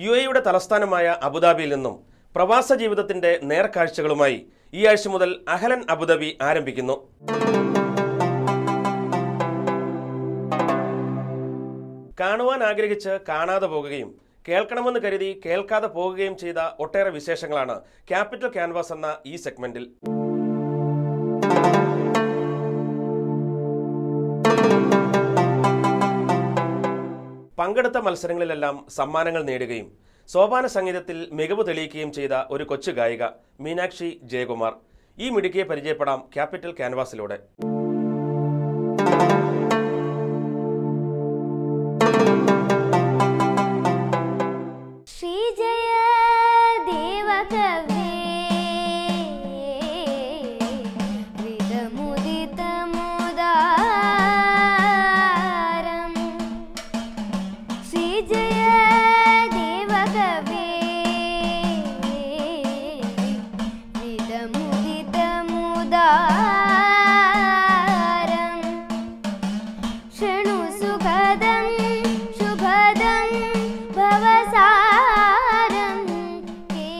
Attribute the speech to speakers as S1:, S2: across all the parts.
S1: UAEയുടെ തലസ്ഥാനമായ അബുദാബിയിൽ നിന്നും പ്രവാസ ജീവിതത്തിന്റെ നേർക്കാഴ്ചകളുമായി ഈ ആഴ്ച മുതൽ അഹ്ലൻ അബുദാബി ആരംഭിക്കുന്നു. കാണുവാൻ ആഗ്രഹിച്ച് കാണാതെ പോകുകയും കേൾക്കണമെന്ന് കരുതി കേൾക്കാതെ പോകുകയും ചെയ്ത ഒട്ടേറെ വിശേഷങ്ങളാണ് ക്യാപിറ്റൽ ക്യാൻവാസ് എന്ന ഈ സെഗ്മെന്റിൽ. പങ്കെടുത്ത മത്സരങ്ങളിലെല്ലാം സമ്മാനങ്ങൾ നേടുകയും സോപാന സംഗീതത്തിൽ മികവ് തെളിയിക്കുകയും ചെയ്ത ഒരു കൊച്ചു ഗായിക മീനാക്ഷി ജയകുമാർ. ഈ മിടുക്കിയെ പരിചയപ്പെടാം ക്യാപിറ്റൽ ക്യാൻവാസിലൂടെ.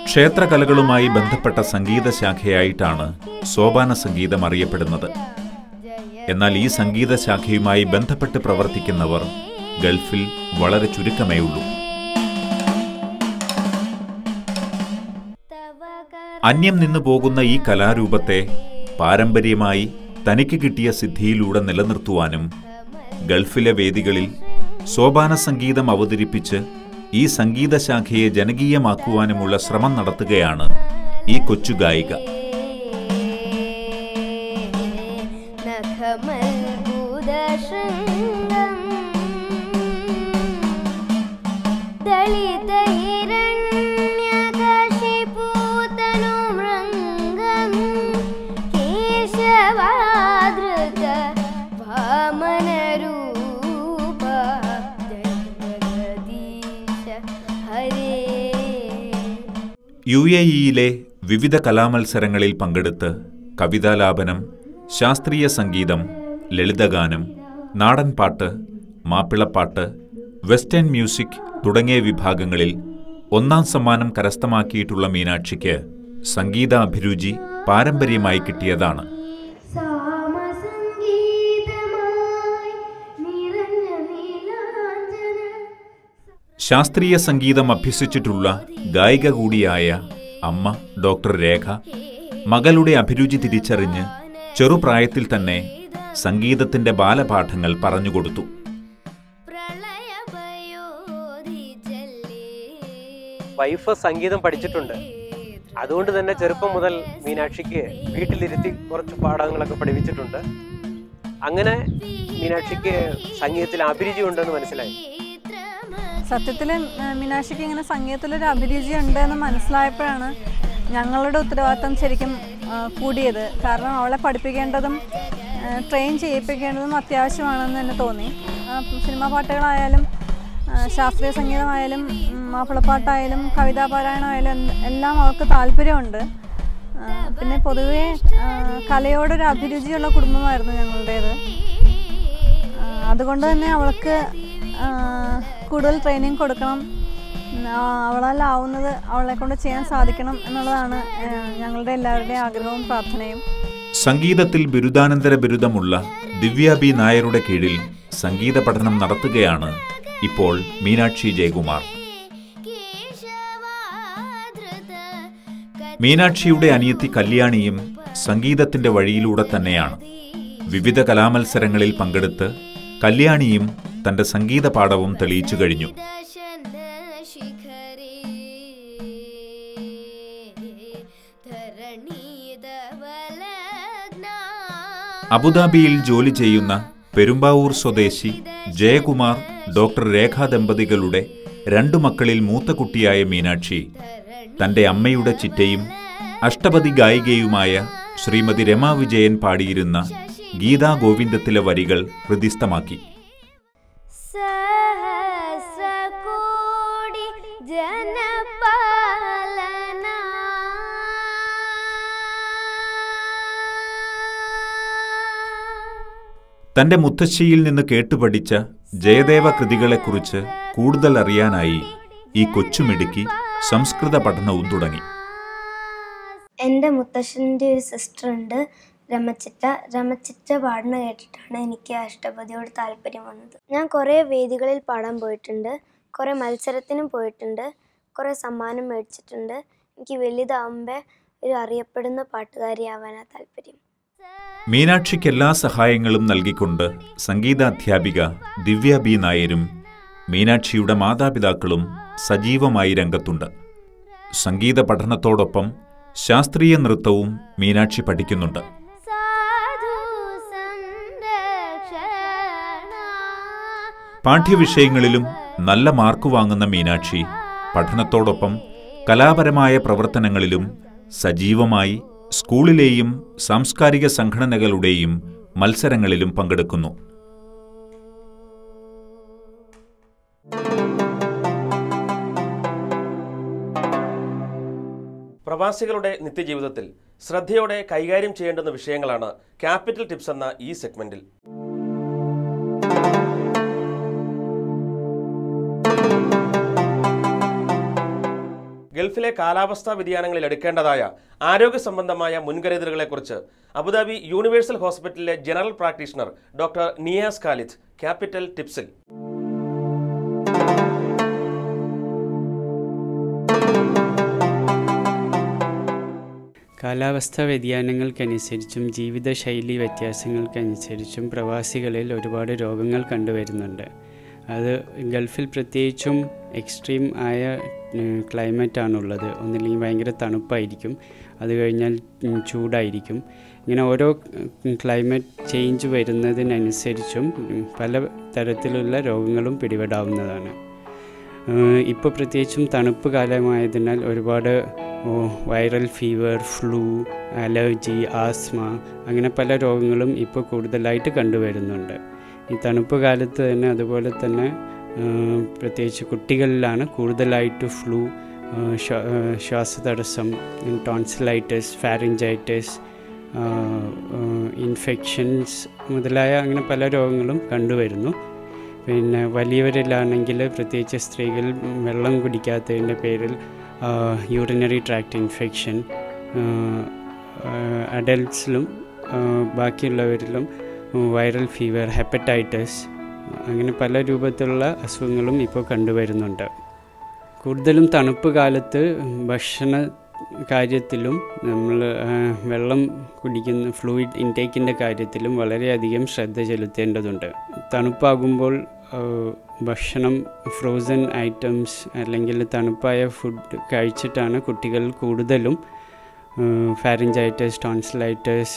S2: ക്ഷേത്രകലകളുമായി ബന്ധപ്പെട്ട സംഗീതശാഖയായിട്ടാണ് സോപാന സംഗീതം അറിയപ്പെടുന്നത്. എന്നാൽ ഈ സംഗീതശാഖയുമായി ബന്ധപ്പെട്ട് പ്രവർത്തിക്കുന്നവർ ഗൾഫിൽ വളരെ ചുരുക്കമേ ഉള്ളൂ. അന്യം നിന്നു പോകുന്ന ഈ കലാരൂപത്തെ പാരമ്പര്യമായി തനിക്ക് കിട്ടിയ സിദ്ധിയിലൂടെ നിലനിർത്തുവാനും ഗൾഫിലെ വേദികളിൽ സോപാന സംഗീതം അവതരിപ്പിച്ച് ഈ സംഗീതശാഖയെ ജനകീയമാക്കുവാനുമുള്ള ശ്രമം നടത്തുകയാണ് ഈ കൊച്ചു ഗായിക. UAEയിലെ വിവിധ കലാമത്സരങ്ങളിൽ പങ്കെടുത്ത് കവിതാലാപനം, ശാസ്ത്രീയ സംഗീതം, ലളിതഗാനം, നാടൻപാട്ട്, മാപ്പിളപ്പാട്ട്, വെസ്റ്റേൺ മ്യൂസിക് തുടങ്ങിയ വിഭാഗങ്ങളിൽ 1ാം സമ്മാനം കരസ്ഥമാക്കിയിട്ടുള്ള മീനാക്ഷിക്ക് സംഗീത അഭിരുചി പാരമ്പര്യമായി കിട്ടിയതാണ്. ശാസ്ത്രീയ സംഗീതം അഭ്യസിച്ചിട്ടുള്ള ഗായിക കൂടിയായ അമ്മ ഡോക്ടർ രേഖ മകളുടെ അഭിരുചി തിരിച്ചറിഞ്ഞ് ചെറുപ്രായത്തിൽ തന്നെ സംഗീതത്തിന്റെ ബാലപാഠങ്ങൾ പറഞ്ഞുകൊടുത്തു.
S3: വൈഫ് സംഗീതം പഠിച്ചിട്ടുണ്ട്. അതുകൊണ്ട് തന്നെ ചെറുപ്പം മുതൽ മീനാക്ഷിക്ക് വീട്ടിലിരുത്തി കുറച്ച് പാഠങ്ങളൊക്കെ പഠിപ്പിച്ചിട്ടുണ്ട്. അങ്ങനെ മീനാക്ഷിക്ക് സംഗീതത്തിൽ അഭിരുചി ഉണ്ടെന്ന് മനസ്സിലായി.
S4: സത്യത്തിൽ മീനാക്ഷിക്ക് ഇങ്ങനെ സംഗീതത്തിലൊരു അഭിരുചി ഉണ്ട് എന്ന് മനസ്സിലായപ്പോഴാണ് ഞങ്ങളുടെ ഉത്തരവാദിത്തം ശരിക്കും കൂടിയത്. കാരണം അവളെ പഠിപ്പിക്കേണ്ടതും ട്രെയിൻ ചെയ്യിപ്പിക്കേണ്ടതും അത്യാവശ്യമാണെന്ന് തന്നെ തോന്നി. സിനിമാ പാട്ടുകളായാലും ശാസ്ത്രീയ സംഗീതമായാലും മാപ്പിളപ്പാട്ടായാലും കവിതാപാരായണമായാലും എല്ലാം അവൾക്ക് താല്പര്യമുണ്ട്. പിന്നെ പൊതുവേ കലയോടൊരു അഭിരുചിയുള്ള കുടുംബമായിരുന്നു ഞങ്ങളുടേത്. അതുകൊണ്ട് തന്നെ അവൾക്ക് കൂടുതൽ ട്രെയിനിങ് കൊടുക്കണം, അവളാലാവുന്നത് അവളെ കൊണ്ട് ചെയ്യാൻ സാധിക്കണം എന്നുള്ളതാണ് ഞങ്ങളുടെ എല്ലാവരുടെയും ആഗ്രഹവും പ്രാർത്ഥനയും.
S2: സംഗീതത്തിൽ ബിരുദാനന്തര ബിരുദമുള്ള ദിവ്യ ബി നായരുടെ കീഴിൽ സംഗീത പഠനം നടത്തുകയാണ് ഇപ്പോൾ മീനാക്ഷി ജയകുമാർ. മീനാക്ഷിയുടെ അനിയത്തി കല്യാണിയും സംഗീതത്തിന്റെ വഴിയിലൂടെ തന്നെയാണ്. വിവിധ കലാമത്സരങ്ങളിൽ പങ്കെടുത്ത് കല്യാണിയും തന്റെ സംഗീത പാഠവും തെളിയിച്ചു കഴിഞ്ഞു. അബുദാബിയിൽ ജോലി ചെയ്യുന്ന പെരുമ്പാവൂർ സ്വദേശി ജയകുമാർ ഡോക്ടർ രേഖ ദമ്പതികളുടെ 2 മക്കളിൽ മൂത്ത കുട്ടിയായ മീനാക്ഷി തന്റെ അമ്മയുടെ ചിറ്റയും അഷ്ടപതി ഗായികയുമായ ശ്രീമതി രമാ വിജയൻ പാടിയിരുന്ന ഗീതാ ഗോവിന്ദത്തിലെ വരികൾ ഹൃദിസ്ഥമാക്കി. തന്റെ മുത്തശ്ശിയിൽ നിന്ന് കേട്ടുപഠിച്ച ജയദേവ കൃതികളെക്കുറിച്ച് കൂടുതൽ അറിയാനായി ഈ കൊച്ചുമിടുക്കി സംസ്കൃത പഠനവും തുടങ്ങി.
S5: എൻ്റെ മുത്തശ്ശൻ്റെ ഒരു സിസ്റ്റർ ഉണ്ട്, രമച്ചിറ്റ പാടുന്ന കേട്ടിട്ടാണ് എനിക്ക് അഷ്ടപതിയോട് താല്പര്യം വന്നത്. ഞാൻ കുറേ വേദികളിൽ പാടാൻ പോയിട്ടുണ്ട്, കുറേ മത്സരത്തിനും പോയിട്ടുണ്ട്, കുറേ സമ്മാനം മേടിച്ചിട്ടുണ്ട്. എനിക്ക് വലുതാവുമ്പോൾ ഒരു അറിയപ്പെടുന്ന പാട്ടുകാരിയാവാനാണ് താല്പര്യം.
S2: മീനാക്ഷിക്ക് എല്ലാ സഹായങ്ങളും നൽകിക്കൊണ്ട് സംഗീതാധ്യാപിക ദിവ്യ ബി നായരും മീനാക്ഷിയുടെ മാതാപിതാക്കളും സജീവമായി രംഗത്തുണ്ട്. സംഗീത പഠനത്തോടൊപ്പം ശാസ്ത്രീയ നൃത്തവും മീനാക്ഷി പഠിക്കുന്നുണ്ട്. പാഠ്യവിഷയങ്ങളിലും നല്ല മാർക്ക് വാങ്ങുന്ന മീനാക്ഷി പഠനത്തോടൊപ്പം കലാപരമായ പ്രവർത്തനങ്ങളിലും സജീവമായി സ്കൂളിലെയും സാംസ്കാരിക സംഘടനകളുടെയും മത്സരങ്ങളിലും പങ്കെടുക്കുന്നു.
S1: പ്രവാസികളുടെ നിത്യജീവിതത്തിൽ ശ്രദ്ധയോടെ കൈകാര്യം ചെയ്യേണ്ടുന്ന വിഷയങ്ങളാണ് ക്യാപിറ്റൽ ടിപ്സ് എന്ന ഈ സെഗ്മെന്റിൽ. ഗൾഫിലെ കാലാവസ്ഥാ വ്യതിയാനങ്ങളിൽ എടുക്കേണ്ടതായ ആരോഗ്യ സംബന്ധമായ മുൻകരുതലുകളെക്കുറിച്ച് അബുദാബി യൂണിവേഴ്സൽ ഹോസ്പിറ്റലിലെ general practitioner doctor Niyas Khalid capital ടിപ്സിൽ.
S6: കാലാവസ്ഥാ വ്യതിയാനങ്ങൾക്കനുസരിച്ചും ജീവിതശൈലി വ്യത്യാസങ്ങൾക്കനുസരിച്ചും പ്രവാസികളിൽ ഒരുപാട് രോഗങ്ങൾ കണ്ടുവരുന്നുണ്ട്. അത് ഗൾഫിൽ പ്രത്യേകിച്ചും എക്സ്ട്രീം ആയ ക്ലൈമറ്റാണുള്ളത്. ഒന്നില്ലെങ്കിൽ ഭയങ്കര തണുപ്പായിരിക്കും, അത് കഴിഞ്ഞാൽ ചൂടായിരിക്കും. ഇങ്ങനെ ഓരോ ക്ലൈമറ്റ് ചേഞ്ച് വരുന്നതിനനുസരിച്ചും പല തരത്തിലുള്ള രോഗങ്ങളും പിടിപെടാവുന്നതാണ്. ഇപ്പോൾ പ്രത്യേകിച്ചും തണുപ്പ് കാലമായതിനാൽ ഒരുപാട് viral fever, flu, allergy, asthma അങ്ങനെ പല രോഗങ്ങളും ഇപ്പോൾ കൂടുതലായിട്ട് കണ്ടുവരുന്നുണ്ട്. ഈ തണുപ്പ് കാലത്ത് തന്നെ അതുപോലെ തന്നെ പ്രത്യേകിച്ച് കുട്ടികളിലാണ് കൂടുതലായിട്ട് ഫ്ലൂ, ശ്വാസതടസ്സം, ടോൺസിലൈറ്റിസ്, ഫാരിഞ്ചൈറ്റിസ്, ഇൻഫെക്ഷൻസ് മുതലായ അങ്ങനെ പല രോഗങ്ങളും കണ്ടുവരുന്നു. പിന്നെ വലിയവരിലാണെങ്കിൽ പ്രത്യേകിച്ച് സ്ത്രീകൾ വെള്ളം കുടിക്കാത്തതിൻ്റെ പേരിൽ യൂറിനറി ട്രാക്ട് ഇൻഫെക്ഷൻ, അഡൽട്ട്സിലും ബാക്കിയുള്ളവരിലും വൈറൽ ഫീവർ, ഹെപ്പറ്റൈറ്റിസ് അങ്ങനെ പല രൂപത്തിലുള്ള അസുഖങ്ങളും ഇപ്പോൾ കണ്ടുവരുന്നുണ്ട്. കൂടുതലും തണുപ്പ് കാലത്ത് ഭക്ഷണ കാര്യത്തിലും നമ്മൾ വെള്ളം കുടിക്കുന്ന ഫ്ലൂയിഡ് ഇൻടേക്കിൻ്റെ കാര്യത്തിലും വളരെയധികം ശ്രദ്ധ ചെലുത്തേണ്ടതുണ്ട്. തണുപ്പാകുമ്പോൾ ഭക്ഷണം ഫ്രോസൺ ഐറ്റംസ് അല്ലെങ്കിൽ തണുപ്പായ ഫുഡ് കഴിച്ചിട്ടാണ് കുട്ടികൾ കൂടുതലും ഫാരിഞ്ചൈറ്റിസ്, ടോൺസിലൈറ്റിസ്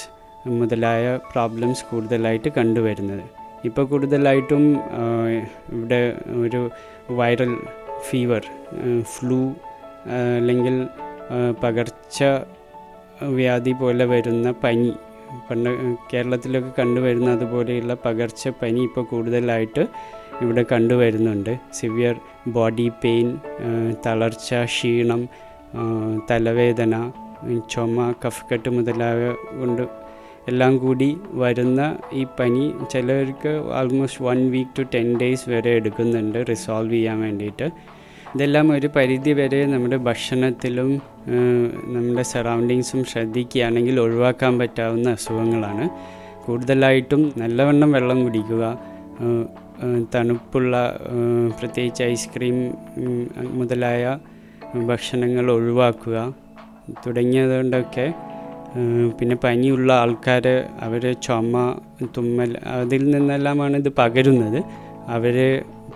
S6: മുതലായ പ്രോബ്ലംസ് കൂടുതലായിട്ട് കണ്ടുവരുന്നത്. ഇപ്പോൾ കൂടുതലായിട്ടും ഇവിടെ ഒരു വൈറൽ ഫീവർ, ഫ്ലൂ അല്ലെങ്കിൽ പകർച്ച വ്യാധി പോലെ വരുന്ന പനി, പണ്ട് കേരളത്തിലൊക്കെ കണ്ടുവരുന്ന അതുപോലെയുള്ള പകർച്ച പനി ഇപ്പോൾ കൂടുതലായിട്ട് ഇവിടെ കണ്ടുവരുന്നുണ്ട്. സിവിയർ ബോഡി പെയിൻ, തളർച്ച, ക്ഷീണം, തലവേദന, ചുമ, കഫക്കെട്ട് മുതലായ കൊണ്ട് എല്ലാം കൂടി വരുന്ന ഈ പനി ചിലർക്ക് ആൾമോസ്റ്റ് 1 week to 10 days വരെ എടുക്കുന്നുണ്ട് റിസോൾവ് ചെയ്യാൻ വേണ്ടിയിട്ട്. ഇതെല്ലാം ഒരു പരിധി വരെ നമ്മുടെ ഭക്ഷണത്തിലും നമ്മുടെ സറൗണ്ടിങ്സും ശ്രദ്ധിക്കുകയാണെങ്കിൽ ഒഴിവാക്കാൻ പറ്റാവുന്ന അസുഖങ്ങളാണ്. കൂടുതലായിട്ടും നല്ലവണ്ണം വെള്ളം കുടിക്കുക, തണുപ്പുള്ള പ്രത്യേകിച്ച് ഐസ്ക്രീം മുതലായ ഭക്ഷണങ്ങൾ ഒഴിവാക്കുക തുടങ്ങിയതുകൊണ്ടൊക്കെ, പിന്നെ പനിയുള്ള ആൾക്കാർ അവർ ചുമ, തുമ്മൽ അതിൽ നിന്നെല്ലാമാണ് ഇത് പകരുന്നത്. അവർ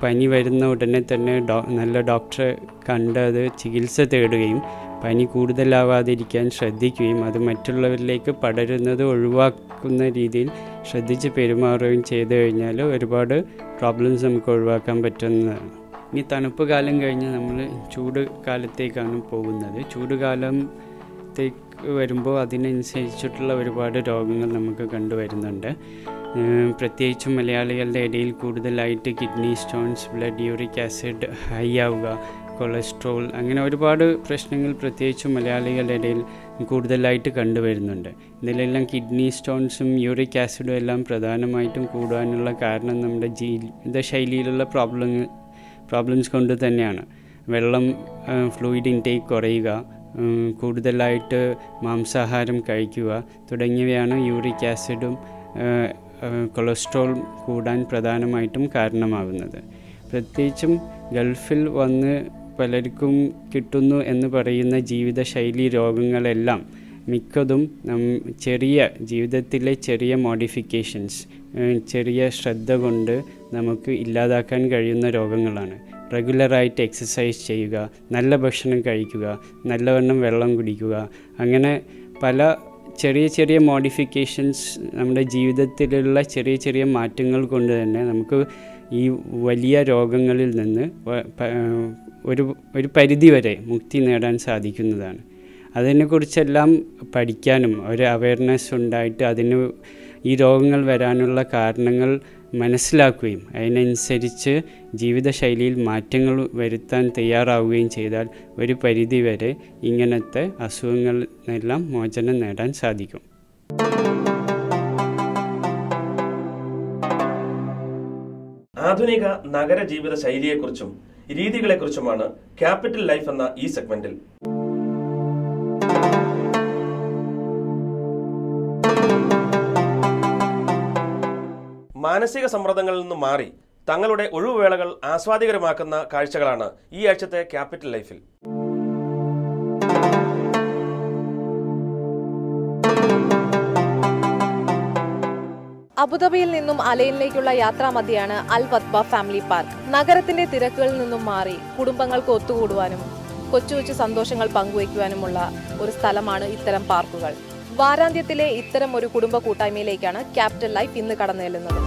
S6: പനി വരുന്ന ഉടനെ തന്നെ നല്ല ഡോക്ടറെ കണ്ട് അത് ചികിത്സ തേടുകയും പനി കൂടുതലാവാതിരിക്കാൻ ശ്രദ്ധിക്കുകയും അത് മറ്റുള്ളവരിലേക്ക് പടരുന്നത് ഒഴിവാക്കുന്ന രീതിയിൽ ശ്രദ്ധിച്ച് പെരുമാറുകയും ചെയ്തു കഴിഞ്ഞാൽ ഒരുപാട് പ്രോബ്ലംസ് നമുക്ക് ഒഴിവാക്കാൻ പറ്റുന്നതാണ്. ഇനി തണുപ്പ് കാലം കഴിഞ്ഞ് നമ്മൾ ചൂട് കാലത്തേക്കാണ് പോകുന്നത്. ചൂട് കാലത്തേക്ക് വരുമ്പോൾ അതിനനുസരിച്ചിട്ടുള്ള ഒരുപാട് രോഗങ്ങൾ നമുക്ക് കണ്ടുവരുന്നുണ്ട്. പ്രത്യേകിച്ചും മലയാളികളുടെ ഇടയിൽ കൂടുതലായിട്ട് kidney stones, blood uric acid high ആവുക, കൊളസ്ട്രോൾ അങ്ങനെ ഒരുപാട് പ്രശ്നങ്ങൾ പ്രത്യേകിച്ചും മലയാളികളുടെ ഇടയിൽ കൂടുതലായിട്ട് കണ്ടുവരുന്നുണ്ട്. ഇതിലെല്ലാം കിഡ്നി സ്റ്റോൺസും യൂറിക് ആസിഡും എല്ലാം പ്രധാനമായിട്ടും കൂടാനുള്ള കാരണം നമ്മുടെ ജീവിതശൈലിയിലുള്ള പ്രോബ്ലംസ് കൊണ്ട് തന്നെയാണ്. വെള്ളം ഫ്ലൂയിഡ് ഇൻടേക്ക് കുറയുക, കൂടുതലായിട്ട് മാംസാഹാരം കഴിക്കുക തുടങ്ങിയവയാണ് യൂറിക് ആസിഡും കൊളസ്ട്രോൾ കൂടാൻ പ്രധാനമായിട്ടും കാരണമാകുന്നത്. പ്രത്യേകിച്ചും ഗൾഫിൽ വന്ന് പലർക്കും കിട്ടുന്നു എന്ന് പറയുന്ന ജീവിതശൈലി രോഗങ്ങളെല്ലാം മിക്കതും ചെറിയ ജീവിതത്തിലെ ചെറിയ മോഡിഫിക്കേഷൻസ്, ചെറിയ ശ്രദ്ധ കൊണ്ട് നമുക്ക് ഇല്ലാതാക്കാൻ കഴിയുന്ന രോഗങ്ങളാണ്. റെഗുലറായിട്ട് എക്സസൈസ് ചെയ്യുക, നല്ല ഭക്ഷണം കഴിക്കുക, നല്ലവണ്ണം വെള്ളം കുടിക്കുക, അങ്ങനെ പല ചെറിയ ചെറിയ മോഡിഫിക്കേഷൻസ് നമ്മുടെ ജീവിതത്തിലുള്ള ചെറിയ ചെറിയ മാറ്റങ്ങൾ കൊണ്ട് തന്നെ നമുക്ക് ഈ വലിയ രോഗങ്ങളിൽ നിന്ന് ഒരു പരിധിവരെ മുക്തി നേടാൻ സാധിക്കുന്നതാണ്. അതിനെക്കുറിച്ചെല്ലാം പഠിക്കാനും ഒരു അവയർനെസ് ഉണ്ടായിട്ട് ഈ രോഗങ്ങൾ വരാനുള്ള കാരണങ്ങൾ മനസ്സിലാക്കുകയും അതിനനുസരിച്ച് ജീവിതശൈലിയിൽ മാറ്റങ്ങൾ വരുത്താൻ തയ്യാറാവുകയും ചെയ്താൽ ഒരു പരിധിവരെ ഇങ്ങനത്തെ അസുഖങ്ങളിൽ നിന്നെല്ലാം മോചനം നേടാൻ സാധിക്കും.
S1: ആധുനിക നഗര ജീവിത ശൈലിയെക്കുറിച്ചും രീതികളെക്കുറിച്ചുമാണ് ക്യാപിറ്റൽ ലൈഫ് എന്ന ഈ സെഗ്മെന്റിൽ. മാനസിക സമ്മർദ്ദങ്ങളിൽ നിന്നും മാറി തങ്ങളുടെ ഒഴിവുവേളകൾ ആസ്വാദികരമാക്കുന്ന കാഴ്ചകളാണ് ഈ ആഴ്ചത്തെ ക്യാപിറ്റൽ ലൈഫിൽ.
S7: അബുദാബിയിൽ നിന്നും അലൈനിലേക്കുള്ള യാത്രാമധ്യയാണ് അൽ വത്ബ ഫാമിലി പാർക്ക്. നഗരത്തിന്റെ തിരക്കുകളിൽ നിന്നും മാറി കുടുംബങ്ങൾക്ക് ഒത്തുകൂടുവാനും കൊച്ചു കൊച്ചു സന്തോഷങ്ങൾ പങ്കുവയ്ക്കുവാനുമുള്ള ഒരു സ്ഥലമാണ് ഇത്തരം പാർക്കുകൾ. വാരാന്ത്യത്തിലെ ഇത്തരം ഒരു കുടുംബ കൂട്ടായ്മയിലേക്കാണ് ക്യാപിറ്റൽ ലൈഫ് ഇന്ന് കടന്നു ചെല്ലുന്നത്.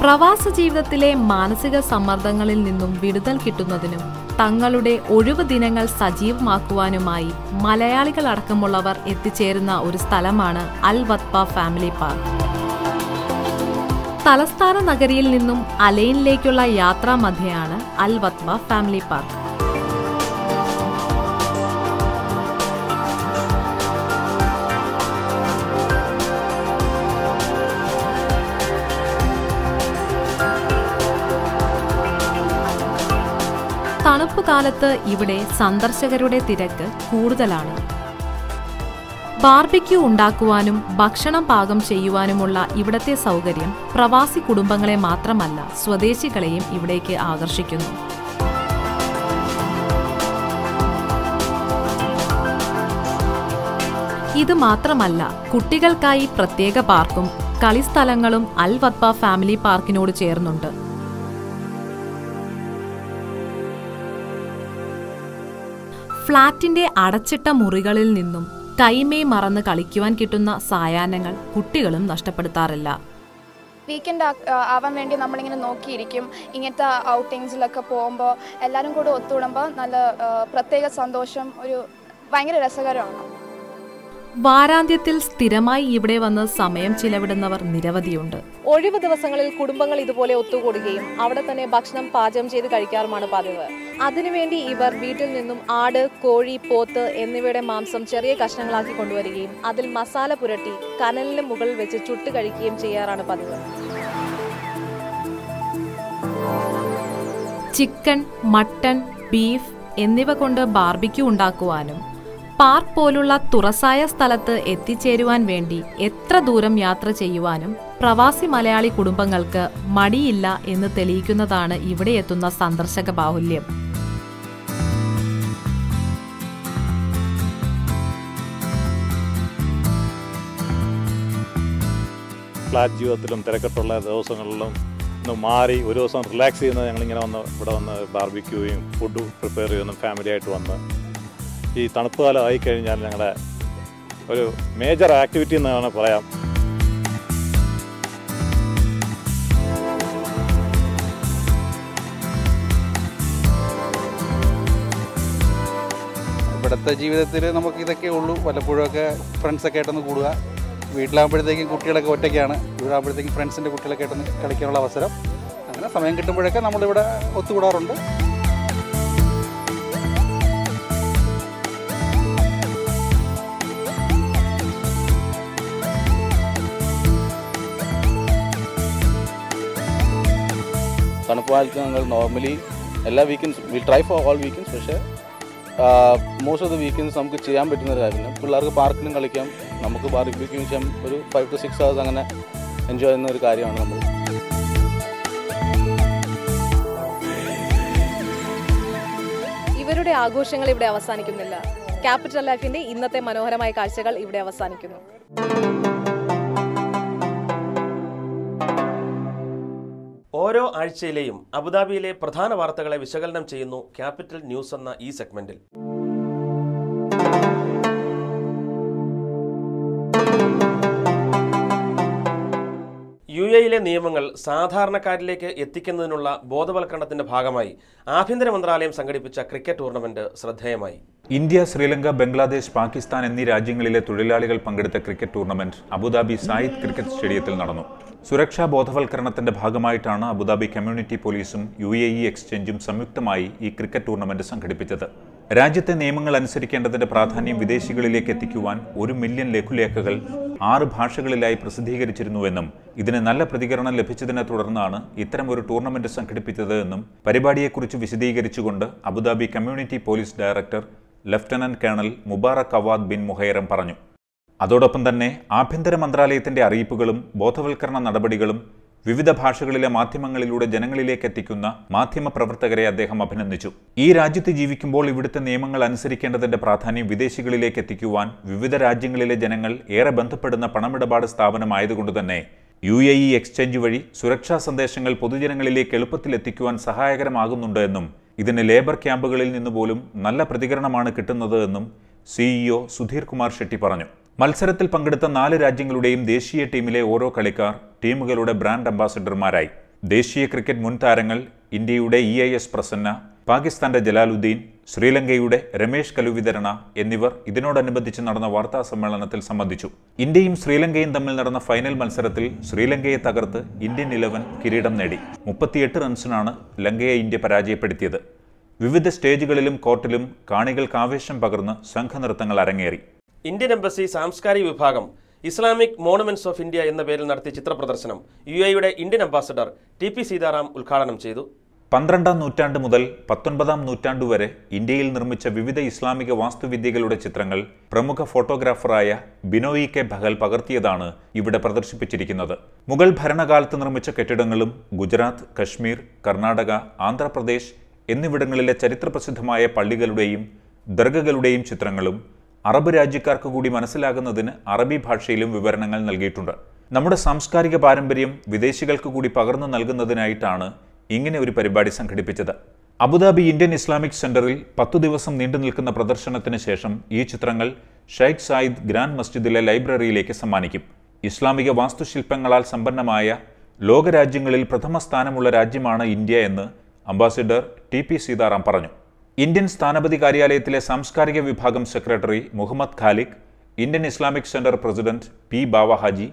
S7: പ്രവാസ ജീവിതത്തിലെ മാനസിക സമ്മർദ്ദങ്ങളിൽ നിന്നും വിടുതൽ കിട്ടുന്നതിനും തങ്ങളുടെ ഒഴിവ് ദിനങ്ങൾ സജീവമാക്കുവാനുമായി മലയാളികൾ അടക്കമുള്ളവർ എത്തിച്ചേരുന്ന ഒരു സ്ഥലമാണ് അൽ വത്ബ ഫാമിലി പാർക്ക്. തലസ്ഥാന നഗരിയിൽ നിന്നും അലൈനിലേക്കുള്ള യാത്രാമധ്യയാണ് അൽ വത്ബ ഫാമിലി പാർക്ക്. തണുപ്പ് കാലത്ത് ഇവിടെ സന്ദർശകരുടെ തിരക്ക് കൂടുതലാണ്. ബാർബിക്യൂ ഉണ്ടാക്കുവാനും ഭക്ഷണം പാകം ചെയ്യുവാനുമുള്ള ഇവിടത്തെ സൗകര്യം പ്രവാസി കുടുംബങ്ങളെ മാത്രമല്ല സ്വദേശികളെയും ഇവിടേക്ക് ആകർഷിക്കുന്നു. ഇത് മാത്രമല്ല, കുട്ടികൾക്കായി പ്രത്യേക പാർക്കും കളിസ്ഥലങ്ങളും അൽ വത്ബ ഫാമിലി പാർക്കിനോട് ചേർന്നുണ്ട്. ഫ്ളാറ്റിന്റെ അടച്ചിട്ട മുറികളിൽ നിന്നും കൈമേയ് മറന്ന് കളിക്കുവാൻ കിട്ടുന്ന സായാഹ്നങ്ങൾ കുട്ടികളും നഷ്ടപ്പെടുത്താറില്ല.
S8: വീക്കെൻഡ് ആവാൻ വേണ്ടി നമ്മളിങ്ങനെ നോക്കിയിരിക്കും. ഇങ്ങനത്തെ ഔട്ടിങ്സിലൊക്കെ പോകുമ്പോൾ എല്ലാവരും കൂടെ ഒത്തുകൂടുമ്പോൾ നല്ല പ്രത്യേക സന്തോഷം, ഒരു ഭയങ്കര രസകരമാണ്.
S7: വാരാന്ത്യത്തിൽ സ്ഥിരമായി ഇവിടെ വന്ന് സമയം ചിലവിടുന്നവർ നിരവധിയുണ്ട്. ഒഴിവ് ദിവസങ്ങളിൽ കുടുംബങ്ങൾ ഇതുപോലെ ഒത്തുകൂടുകയും അവിടെ തന്നെ ഭക്ഷണം പാചകം ചെയ്ത് കഴിക്കാറുമാണ് പതിവ്. അതിനുവേണ്ടി ഇവർ വീട്ടിൽ നിന്നും ആട്, കോഴി, പോത്ത് എന്നിവയുടെ മാംസം ചെറിയ കഷ്ണങ്ങളാക്കി കൊണ്ടുവരികയും അതിൽ മസാല പുരട്ടി കനലിന് മുകളിൽ വെച്ച് ചുട്ട് കഴിക്കുകയും ചെയ്യാറാണ് പതിവ്. ചിക്കൻ, മട്ടൺ, ബീഫ് എന്നിവ കൊണ്ട് ബാർബിക്യൂ ഉണ്ടാക്കുവാനും പാർക്ക് പോലുള്ള തുറസായ സ്ഥലത്ത് എത്തിച്ചേരുവാൻ വേണ്ടി എത്ര ദൂരം യാത്ര ചെയ്യുവാനും പ്രവാസി മലയാളി കുടുംബങ്ങൾക്ക് മടിയില്ല എന്ന് തെളിയിക്കുന്നതാണ് ഇവിടെ എത്തുന്ന സന്ദർശക ബാഹുല്യം.
S9: ഫ്ലാറ്റ് ജീവിതത്തിലും തിരക്കിട്ടുള്ള ദിവസങ്ങളിലും ഒന്ന് മാറി ഒരു ദിവസം റിലാക്സ് ചെയ്യുന്നത് ഞങ്ങളിങ്ങനെ ഇവിടെ വന്ന് ബാർബിക്യൂയും ഫുഡ് പ്രിപ്പയർ ചെയ്യുന്ന ഫാമിലിയായിട്ട് വന്ന് ഈ തണുപ്പ് കാലം ആയിക്കഴിഞ്ഞാൽ ഞങ്ങളുടെ ഒരു മേജർ ആക്ടിവിറ്റി എന്ന് വേണമെങ്കിൽ പറയാം.
S10: ഇവിടുത്തെ ജീവിതത്തിൽ നമുക്ക് ഇതൊക്കെ ഉള്ളൂ. വല്ലപ്പോഴൊക്കെ ഫ്രണ്ട്സൊക്കെ ആയിട്ടൊന്ന് കൂടുക. വീട്ടിലാകുമ്പോഴത്തേക്കും കുട്ടികളൊക്കെ ഒറ്റയ്ക്കാണ്. ഇവിടെ ആകുമ്പോഴത്തേക്കും ഫ്രണ്ട്സിൻ്റെ കുട്ടികളൊക്കെ ആയിട്ടൊന്ന് കളിക്കാനുള്ള അവസരം. അങ്ങനെ സമയം കിട്ടുമ്പോഴൊക്കെ നമ്മളിവിടെ ഒത്തുകൂടാറുണ്ട്.
S11: തണുപ്പ് കാലത്ത് ഞങ്ങൾ നോർമലി എല്ലാ weekends will try for all weekends. പക്ഷേ മോസ്റ്റ് ഓഫ് ദ വീക്കെൻഡ്സ് നമുക്ക് ചെയ്യാൻ പറ്റുന്ന ഒരു കാര്യമില്ല. പിള്ളേർക്ക് പാർക്കിലും കളിക്കാം, നമുക്ക് ബാർബിക്യൂ ചെയ്യാം. ഒരു 5 to 6 hours അങ്ങനെ എൻജോയ് ചെയ്യുന്ന ഒരു കാര്യമാണ് നമ്മൾ.
S7: ഇവരുടെ ആഘോഷങ്ങൾ ഇവിടെ അവസാനിക്കുന്നില്ല. ക്യാപിറ്റൽ ലൈഫിന്റെ ഇന്നത്തെ മനോഹരമായ കാഴ്ചകൾ ഇവിടെ അവസാനിക്കുന്നു.
S1: ഓരോ ആഴ്ചയിലെയും അബുദാബിയിലെ പ്രധാന വാർത്തകളെ വിശകലനം ചെയ്യുന്നു ക്യാപിറ്റൽ ന്യൂസ് എന്ന ഈ സെഗ്മെന്റിൽ. UAE നിയമങ്ങൾ സാധാരണക്കാരിലേക്ക് എത്തിക്കുന്നതിനുള്ള ബോധവൽക്കരണത്തിന്റെ ഭാഗമായി ആഭ്യന്തര മന്ത്രാലയം സംഘടിപ്പിച്ച ക്രിക്കറ്റ് ടൂർണമെന്റ് ശ്രദ്ധേയമായി.
S2: ഇന്ത്യ, ശ്രീലങ്ക, ബംഗ്ലാദേശ്, പാകിസ്ഥാൻ എന്നീ രാജ്യങ്ങളിലെ തൊഴിലാളികൾ പങ്കെടുത്ത cricket tournament Abu Dhabi Zayed cricket സ്റ്റേഡിയത്തിൽ നടന്നു. സുരക്ഷാ ബോധവൽക്കരണത്തിന്റെ ഭാഗമായിട്ടാണ് അബുദാബി കമ്മ്യൂണിറ്റി പോലീസും UAE എക്സ്ചേഞ്ചും സംയുക്തമായി ഈ ക്രിക്കറ്റ് ടൂർണമെന്റ് സംഘടിപ്പിച്ചത്. രാജ്യത്തെ നിയമങ്ങൾ അനുസരിക്കേണ്ടതിന്റെ പ്രാധാന്യം വിദേശികളിലേക്ക് എത്തിക്കുവാൻ 1 മില്യൺ ലഘുലേഖകൾ 6 ഭാഷകളിലായി പ്രസിദ്ധീകരിച്ചിരുന്നുവെന്നും ഇതിന് നല്ല പ്രതികരണം ലഭിച്ചതിനെ തുടർന്നാണ് ഇത്തരമൊരു ടൂർണമെന്റ് സംഘടിപ്പിച്ചത് എന്നും പരിപാടിയെക്കുറിച്ച് വിശദീകരിച്ചുകൊണ്ട് Abu Dhabi community police director lieutenant colonel Mubarak Awad bin Muhairam പറഞ്ഞു. അതോടൊപ്പം തന്നെ ആഭ്യന്തര മന്ത്രാലയത്തിന്റെ അറിയിപ്പുകളും ബോധവൽക്കരണ നടപടികളും വിവിധ ഭാഷകളിലെ മാധ്യമങ്ങളിലൂടെ ജനങ്ങളിലേക്ക് എത്തിക്കുന്ന മാധ്യമപ്രവർത്തകരെ അദ്ദേഹം അഭിനന്ദിച്ചു. ഈ രാജ്യത്ത് ജീവിക്കുമ്പോൾ ഇവിടുത്തെ നിയമങ്ങൾ അനുസരിക്കേണ്ടതിന്റെ പ്രാധാന്യം വിദേശികളിലേക്ക് എത്തിക്കുവാൻ വിവിധ രാജ്യങ്ങളിലെ ജനങ്ങൾ ഏറെ ബന്ധപ്പെടുന്ന പണമിടപാട് സ്ഥാപനമായതുകൊണ്ട് തന്നെ UAE എക്സ്ചേഞ്ച് വഴി സുരക്ഷാ സന്ദേശങ്ങൾ പൊതുജനങ്ങളിലേക്ക് എളുപ്പത്തിൽ എത്തിക്കുവാൻ സഹായകരമാകുന്നുണ്ട് എന്നും ഇതിന് ലേബർ ക്യാമ്പുകളിൽ നിന്നുപോലും നല്ല പ്രതികരണമാണ് കിട്ടുന്നത് എന്നും CEO സുധീർ കുമാർ ഷെട്ടി പറഞ്ഞു. മത്സരത്തിൽ പങ്കെടുത്ത 4 രാജ്യങ്ങളുടെയും ദേശീയ ടീമിലെ ഓരോ കളിക്കാർ ടീമുകളുടെ ബ്രാൻഡ് അംബാസഡർമാരായി. ദേശീയ ക്രിക്കറ്റ് മുൻ താരങ്ങൾ ഇന്ത്യയുടെ EIS പ്രസന്ന, പാകിസ്ഥാന്റെ ജലാലുദ്ദീൻ, ശ്രീലങ്കയുടെ രമേഷ് കലുവിതരണ എന്നിവർ ഇതിനോടനുബന്ധിച്ച് നടന്ന വാർത്താ സമ്മേളനത്തിൽ സംബന്ധിച്ചു. ഇന്ത്യയും ശ്രീലങ്കയും തമ്മിൽ നടന്ന ഫൈനൽ മത്സരത്തിൽ ശ്രീലങ്കയെ തകർത്ത് ഇന്ത്യൻ 11 കിരീടം നേടി. 38 റൺസിനാണ് ലങ്കയെ ഇന്ത്യ പരാജയപ്പെടുത്തിയത്. വിവിധ സ്റ്റേജുകളിലും കോർട്ടിലും കാണികൾക്ക് ആവേശം പകർന്ന് സംഘനൃത്തങ്ങൾ അരങ്ങേറി.
S1: ഇന്ത്യൻ എംബസി സാംസ്കാരിക വിഭാഗം ഇസ്ലാമിക് മോണുമെന്റ്സ് ഓഫ് ഇന്ത്യ എന്ന പേരിൽ നടത്തിയ ചിത്രപ്രദർശനം UAEയുടെ ഇന്ത്യൻ അംബാസഡർ TP സീതാറാം ഉദ്ഘാടനം ചെയ്തു.
S2: 12ാം നൂറ്റാണ്ട് മുതൽ 19ാം നൂറ്റാണ്ടു വരെ ഇന്ത്യയിൽ നിർമ്മിച്ച വിവിധ ഇസ്ലാമിക വാസ്തുവിദ്യകളുടെ ചിത്രങ്ങൾ പ്രമുഖ ഫോട്ടോഗ്രാഫറായ ബിനോയ് കെ ബഹൽ പകർത്തിയതാണ് ഇവിടെ പ്രദർശിപ്പിച്ചിരിക്കുന്നത്. മുഗൾ ഭരണകാലത്ത് നിർമ്മിച്ച കെട്ടിടങ്ങളും ഗുജറാത്ത്, കശ്മീർ, കർണാടക, ആന്ധ്രാപ്രദേശ് എന്നിവിടങ്ങളിലെ ചരിത്രപ്രസിദ്ധമായ പള്ളികളുടെയും ദർഗകളുടെയും ചിത്രങ്ങളും അറബ് രാജ്യക്കാർക്ക് കൂടി മനസ്സിലാകുന്നതിന് അറബി ഭാഷയിലും വിവരണങ്ങൾ നൽകിയിട്ടുണ്ട്. നമ്മുടെ സാംസ്കാരിക പാരമ്പര്യം വിദേശികൾക്ക് കൂടി പകർന്നു നൽകുന്നതിനായിട്ടാണ് ഇങ്ങനെ ഒരു പരിപാടി സംഘടിപ്പിച്ചത്. അബുദാബി ഇന്ത്യൻ ഇസ്ലാമിക് സെന്ററിൽ 10 ദിവസം നീണ്ടു നിൽക്കുന്ന പ്രദർശനത്തിന് ശേഷം ഈ ചിത്രങ്ങൾ ഷെയ്ഖ് സായിദ് ഗ്രാൻഡ് മസ്ജിദിലെ ലൈബ്രറിയിലേക്ക് സമ്മാനിക്കും. ഇസ്ലാമിക വാസ്തുശില്പങ്ങളാൽ സമ്പന്നമായ ലോകരാജ്യങ്ങളിൽ പ്രഥമ സ്ഥാനമുള്ള രാജ്യമാണ് ഇന്ത്യ എന്ന് അംബാസിഡർ TP സീതാറാം പറഞ്ഞു. ഇന്ത്യൻ സ്ഥാനപതി കാര്യാലയത്തിലെ സാംസ്കാരിക വിഭാഗം secretary Muhammad Khaliq, Indian Islamic centre president P Bavahaji,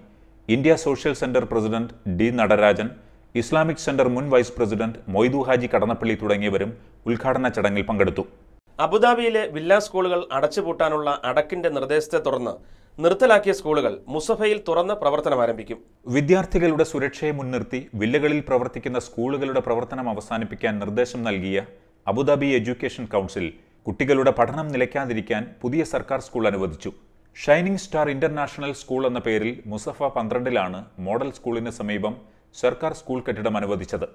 S2: India social centre president D Natarajan, Islamic centre മുൻ വൈസ് പ്രസിഡന്റ് മൊയ്തു ഹാജി കടന്നപ്പള്ളി തുടങ്ങിയവരും ഉദ്ഘാടന ചടങ്ങിൽ പങ്കെടുത്തു.
S1: അബുദാബിയിലെ വില്ല സ്കൂളുകൾ അടച്ചുപൂട്ടാനുള്ള അടക്കിന്റെ നിർദ്ദേശത്തെ തുടർന്ന് നിർത്തലാക്കിയ സ്കൂളുകൾ മുസഫയിൽ തുറന്ന് പ്രവർത്തനം ആരംഭിക്കും.
S2: വിദ്യാർത്ഥികളുടെ സുരക്ഷയെ മുൻനിർത്തി വില്ലകളിൽ പ്രവർത്തിക്കുന്ന സ്കൂളുകളുടെ പ്രവർത്തനം അവസാനിപ്പിക്കാൻ നിർദ്ദേശം നൽകിയ അബുദാബി എഡ്യൂക്കേഷൻ കൗൺസിൽ കുട്ടികളുടെ പഠനം നിലയ്ക്കാതിരിക്കാൻ പുതിയ സർക്കാർ സ്കൂൾ അനുവദിച്ചു. ഷൈനിങ് സ്റ്റാർ ഇന്റർനാഷണൽ സ്കൂൾ എന്ന പേരിൽ മുസഫ 12ലാണ് മോഡൽ സ്കൂളിന് സമീപം സർക്കാർ സ്കൂൾ കെട്ടിടം അനുവദിച്ചത്.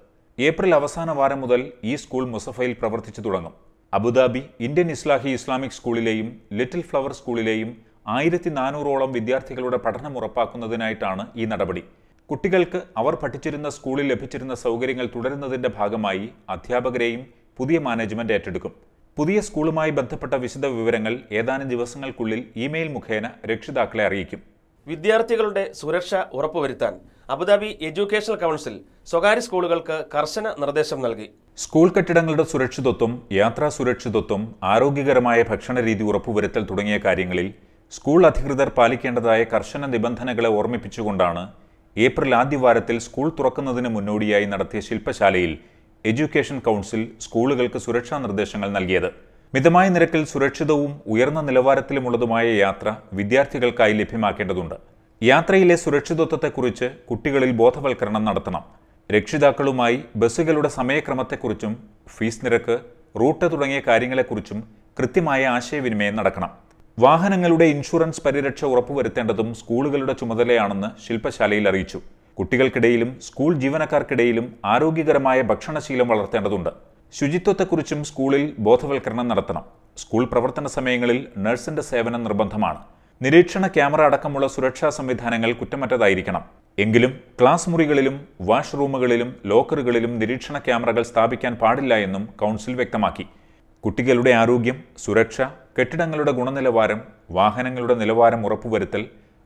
S2: ഏപ്രിൽ അവസാന വാരം മുതൽ ഈ സ്കൂൾ മുസഫയിൽ പ്രവർത്തിച്ചു തുടങ്ങും. അബുദാബി ഇന്ത്യൻ ഇസ്ലാഹി ഇസ്ലാമിക് സ്കൂളിലെയും ലിറ്റിൽ ഫ്ലവർ സ്കൂളിലെയും 1400ഓളം വിദ്യാർത്ഥികളുടെ പഠനം ഉറപ്പാക്കുന്നതിനായിട്ടാണ് ഈ നടപടി. കുട്ടികൾക്ക് അവർ പഠിച്ചിരുന്ന സ്കൂളിൽ ലഭിച്ചിരുന്ന സൗകര്യങ്ങൾ തുടരുന്നതിന്റെ ഭാഗമായി അധ്യാപകരെയും പുതിയ മാനേജ്മെന്റ് ഏറ്റെടുക്കും. പുതിയ സ്കൂളുമായി ബന്ധപ്പെട്ട വിശദ വിവരങ്ങൾ ഏതാനും ദിവസങ്ങൾക്കുള്ളിൽ ഇമെയിൽ മുഖേന രക്ഷിതാക്കളെ അറിയിക്കും.
S1: വിദ്യാർത്ഥികളുടെ സുരക്ഷ ഉറപ്പുവരുത്താൻ അബുദാബി എഡ്യൂക്കേഷൻ കൗൺസിൽ സ്വകാര്യ സ്കൂളുകൾക്ക് കർശന നിർദ്ദേശം നൽകി.
S2: സ്കൂൾ കെട്ടിടങ്ങളുടെ സുരക്ഷിതത്വം, യാത്രാ സുരക്ഷിതത്വം, ആരോഗ്യകരമായ ഭക്ഷണരീതി ഉറപ്പുവരുത്തൽ തുടങ്ങിയ കാര്യങ്ങളിൽ സ്കൂൾ അധികൃതർ പാലിക്കേണ്ടതായ കർശന നിബന്ധനകളെ ഓർമ്മിപ്പിച്ചുകൊണ്ടാണ് ഏപ്രിൽ ആദ്യവാരത്തിൽ സ്കൂൾ തുറക്കുന്നതിന് മുന്നോടിയായി നടത്തിയ ശില്പശാലയിൽ എഡ്യൂക്കേഷൻ കൗൺസിൽ സ്കൂളുകൾക്ക് സുരക്ഷാ നിർദ്ദേശങ്ങൾ നൽകിയത്. മിതമായ നിരക്കിൽ സുരക്ഷിതവും ഉയർന്ന നിലവാരത്തിലുമുള്ളതുമായ യാത്ര വിദ്യാർത്ഥികൾക്കായി ലഭ്യമാക്കേണ്ടതുണ്ട്. യാത്രയിലെ സുരക്ഷിതത്വത്തെക്കുറിച്ച് കുട്ടികളിൽ ബോധവൽക്കരണം നടത്തണം. രക്ഷിതാക്കളുമായി ബസ്സുകളുടെ സമയക്രമത്തെക്കുറിച്ചും ഫീസ് നിരക്ക്, റൂട്ട് തുടങ്ങിയ കാര്യങ്ങളെക്കുറിച്ചും കൃത്യമായ ആശയവിനിമയം നടക്കണം. വാഹനങ്ങളുടെ ഇൻഷുറൻസ് പരിരക്ഷ ഉറപ്പുവരുത്തേണ്ടതും സ്കൂളുകളുടെ ചുമതലയാണെന്ന് ശില്പശാലയിൽ അറിയിച്ചു. കുട്ടികൾക്കിടയിലും സ്കൂൾ ജീവനക്കാർക്കിടയിലും ആരോഗ്യകരമായ ഭക്ഷണശീലം വളർത്തേണ്ടതുണ്ട്. ശുചിത്വത്തെക്കുറിച്ചും സ്കൂളിൽ ബോധവൽക്കരണം നടത്തണം. സ്കൂൾ പ്രവർത്തന സമയങ്ങളിൽ നഴ്സിന്റെ സേവനം നിർബന്ധമാണ്. നിരീക്ഷണ ക്യാമറ അടക്കമുള്ള സുരക്ഷാ സംവിധാനങ്ങൾ കുറ്റമറ്റതായിരിക്കണം. എങ്കിലും ക്ലാസ് മുറികളിലും വാഷ്റൂമുകളിലും ലോക്കറുകളിലും നിരീക്ഷണ ക്യാമറകൾ സ്ഥാപിക്കാൻ പാടില്ല എന്നും കൗൺസിൽ വ്യക്തമാക്കി. കുട്ടികളുടെ ആരോഗ്യം, സുരക്ഷ, കെട്ടിടങ്ങളുടെ ഗുണനിലവാരം, വാഹനങ്ങളുടെ നിലവാരം ഉറപ്പുവരുത്തൽ,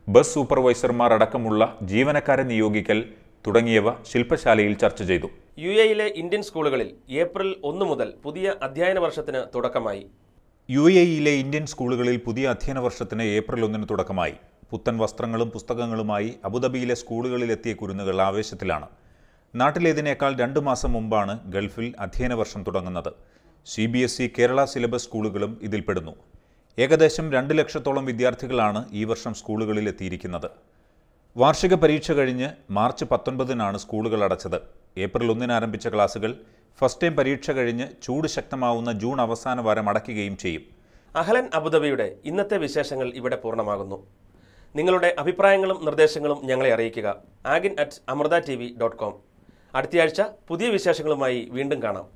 S2: ബസ് സൂപ്പർവൈസർമാർ അടക്കമുള്ള ജീവനക്കാരെ നിയോഗിക്കൽ തുടങ്ങിയവ ശില്പശാലയിൽ ചർച്ച ചെയ്തു.
S1: UAE-യിലെ ഇന്ത്യൻ സ്കൂളുകളിൽ ഏപ്രിൽ 1 മുതൽ പുതിയ അധ്യയന വർഷത്തിന് തുടക്കമായി.
S2: UAE-യിലെ ഇന്ത്യൻ സ്കൂളുകളിൽ പുതിയ അധ്യയന വർഷത്തിന് ഏപ്രിൽ 1 തുടക്കമായി. പുത്തൻ വസ്ത്രങ്ങളും പുസ്തകങ്ങളുമായി അബുദാബിയിലെ സ്കൂളുകളിലെത്തിയ കുരുന്നുകൾ ആവേശത്തിലാണ്. നാട്ടിലേതിനേക്കാൾ 2 മാസം മുമ്പാണ് ഗൾഫിൽ അധ്യയന വർഷം തുടങ്ങുന്നത്. CBSE കേരള സിലബസ് സ്കൂളുകളും ഇതിൽപ്പെടുന്നു. ഏകദേശം 2 ലക്ഷത്തോളം വിദ്യാർത്ഥികളാണ് ഈ വർഷം സ്കൂളുകളിൽ എത്തിയിരിക്കുന്നത്. വാർഷിക പരീക്ഷ കഴിഞ്ഞ് മാർച്ച് 19-നാണ് സ്കൂളുകൾ അടച്ചത്. ഏപ്രിൽ 1 ആരംഭിച്ച ക്ലാസുകൾ ഫസ്റ്റ് ടൈം പരീക്ഷ കഴിഞ്ഞ് ചൂട് ശക്തമാവുന്ന ജൂൺ അവസാന വാരം അടയ്ക്കുകയും ചെയ്യും.
S1: അഹ്ലൻ അബുദാബിയുടെ ഇന്നത്തെ വിശേഷങ്ങൾ ഇവിടെ പൂർണ്ണമാകുന്നു. നിങ്ങളുടെ അഭിപ്രായങ്ങളും നിർദ്ദേശങ്ങളും ഞങ്ങളെ അറിയിക്കുക. agin@amrdatv.com. അടുത്തയാഴ്ച പുതിയ വിശേഷങ്ങളുമായി വീണ്ടും കാണാം.